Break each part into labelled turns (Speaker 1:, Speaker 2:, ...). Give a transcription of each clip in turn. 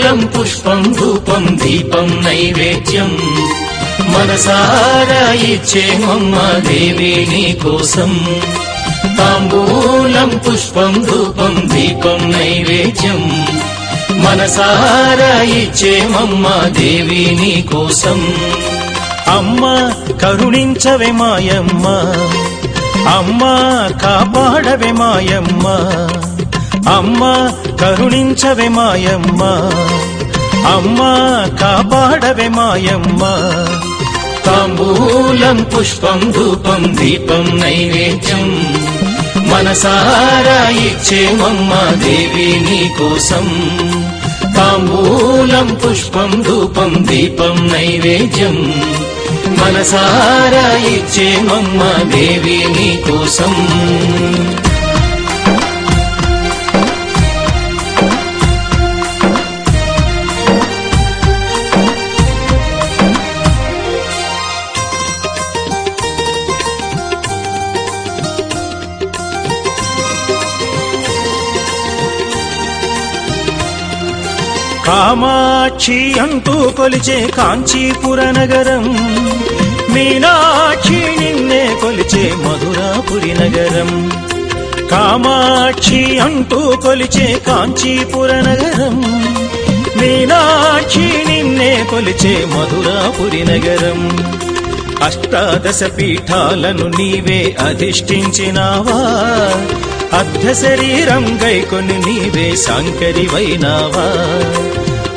Speaker 1: తాంబూలం పుష్పం ధూపం దీపం నైవేద్యం మనసారా ఇచ్చేమమ్మ దేవి నీ కోసం. తాంబూలం పుష్పం ధూపం దీపం నైవేద్యం మనసారా ఇచ్చేమమ్మ దేవి నీ కోసం.
Speaker 2: అమ్మ కరుణించవే మాయమ్మ, అమ్మ కాపాడవే మాయమ్మ, అమ్మ కరుణించవే మాయమ్మ, అమ్మ కాపాడవే మాయమ్మ.
Speaker 1: తాంబూలం పుష్పం ధూపం దీపం నైవేద్యం మనసారా ఇచ్చేమమ్మ దేవి నీ కోసం. తాంబూలం పుష్పం ధూపం దీపం నైవేద్యం మనసారా ఇచ్చేమమ్మ దేవి నీ కోసం.
Speaker 2: కామాక్షి అంటూ కొలిచే కాంచీపుర నగరం, మీనాక్షి నిన్నే కొలిచే మధురాపురి నగరం. కామాక్షి అంటూ కొలిచే కాంచీపుర నగరం, మీనాక్షి నిన్నే కొలిచే మధురాపురి నగరం. అష్టాదశ పీఠాలను నీవే అధిష్ఠించినావా, అర్ధ శరీరం గైకొని నీవే శాంకరివైనావా.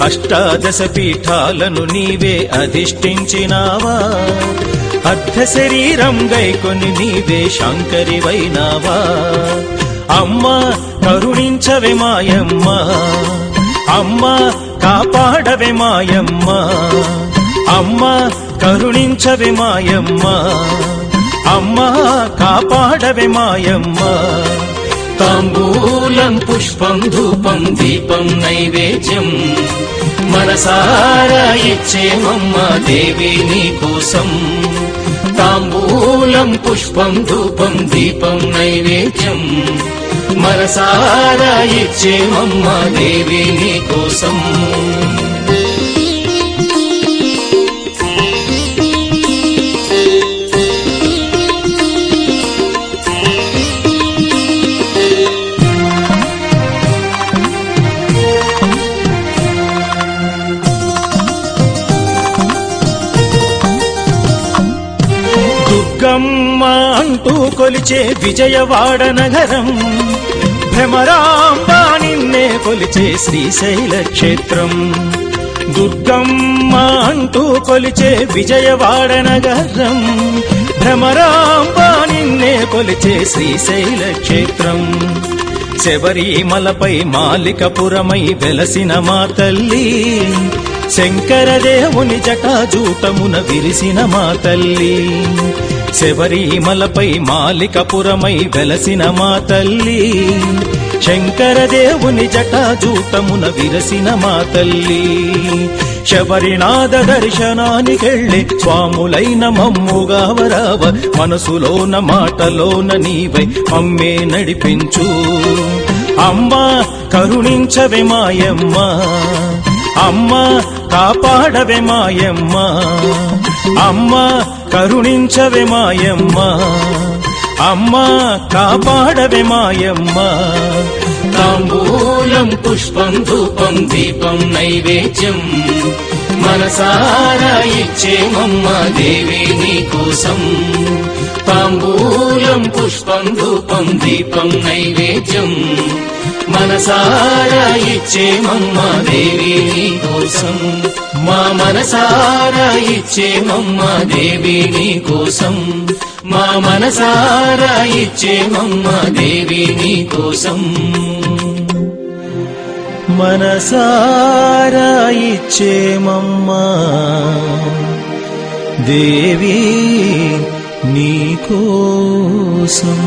Speaker 2: అష్టాదశ పీఠాలను నీవే అధిష్ఠించినావా, అర్ధ శరీరం గైకొని నీవే శాంకరివైనావా. అమ్మ కరుణించవే మాయమ్మ, అమ్మ కాపాడవే మాయమ్మ, అమ్మ కరుణించవే మాయమ్మ, అమ్మ కాపాడవే మాయమ్మ.
Speaker 1: తాంబూలం పుష్పం ధూపం దీపం నైవేద్యం మనసారా ఇచ్చేమమ్మ దేవి నీ కోసం. తాంబూలం పుష్పం ధూపం దీపం నైవేద్యం మనసారా ఇచ్చేమమ్మ దేవి నీ కోసం.
Speaker 2: దుర్గమ్మ అంటూ కొలిచే విజయవాడ నగరం, భ్రమరాంబ నిన్నే కొలిచే శ్రీశైల క్షేత్రం. దుర్గమ్మ అంటూ కొలిచే విజయవాడ నగరం, భ్రమరాంబ నిన్నే కొలిచే శ్రీశైల క్షేత్రం. శబరిమలపై మాలికపురమై వెలసిన మా తల్లి, శంకరదేవుని జటాజూటమున విరిసిన మా తల్లి. శబరిమలపై మాలికపురమై వెలసిన మా తల్లి, శంకరదేవుని జటాజూటమున విరసిన మా తల్లి. శబరినాథ దర్శనానికెళ్ళే స్వాములైన మమ్ముగా వరావ, మనసులోన మాటలోన నీవై మమ్మే నడిపించు. అమ్మ కరుణించవే మాయమ్మ, అమ్మ కాపాడవే మాయమ్మ, అమ్మ కరుణించవే మాయమ్మ, అమ్మ కాపాడవే మాయమ్మ.
Speaker 1: తాంబూలం పుష్పం ధూపం దీపం నైవేద్యం మనసారా ఇచ్చేమమ్మ దేవి నీ కోసం. తాంబూలం పుష్పం ధూపం దీపం నైవేద్యం మనసారా ఇచ్చేమమ్మ దేవి నీ కోసం. మా మనసారా ఇచ్చేమమ్మ దేవి నీ కోసం. మా మనసారా ఇచ్చేమమ్మ దేవి నీ కోసం.
Speaker 2: మనసారా ఇచ్చేమమ్మ దేవి నీ కోసం.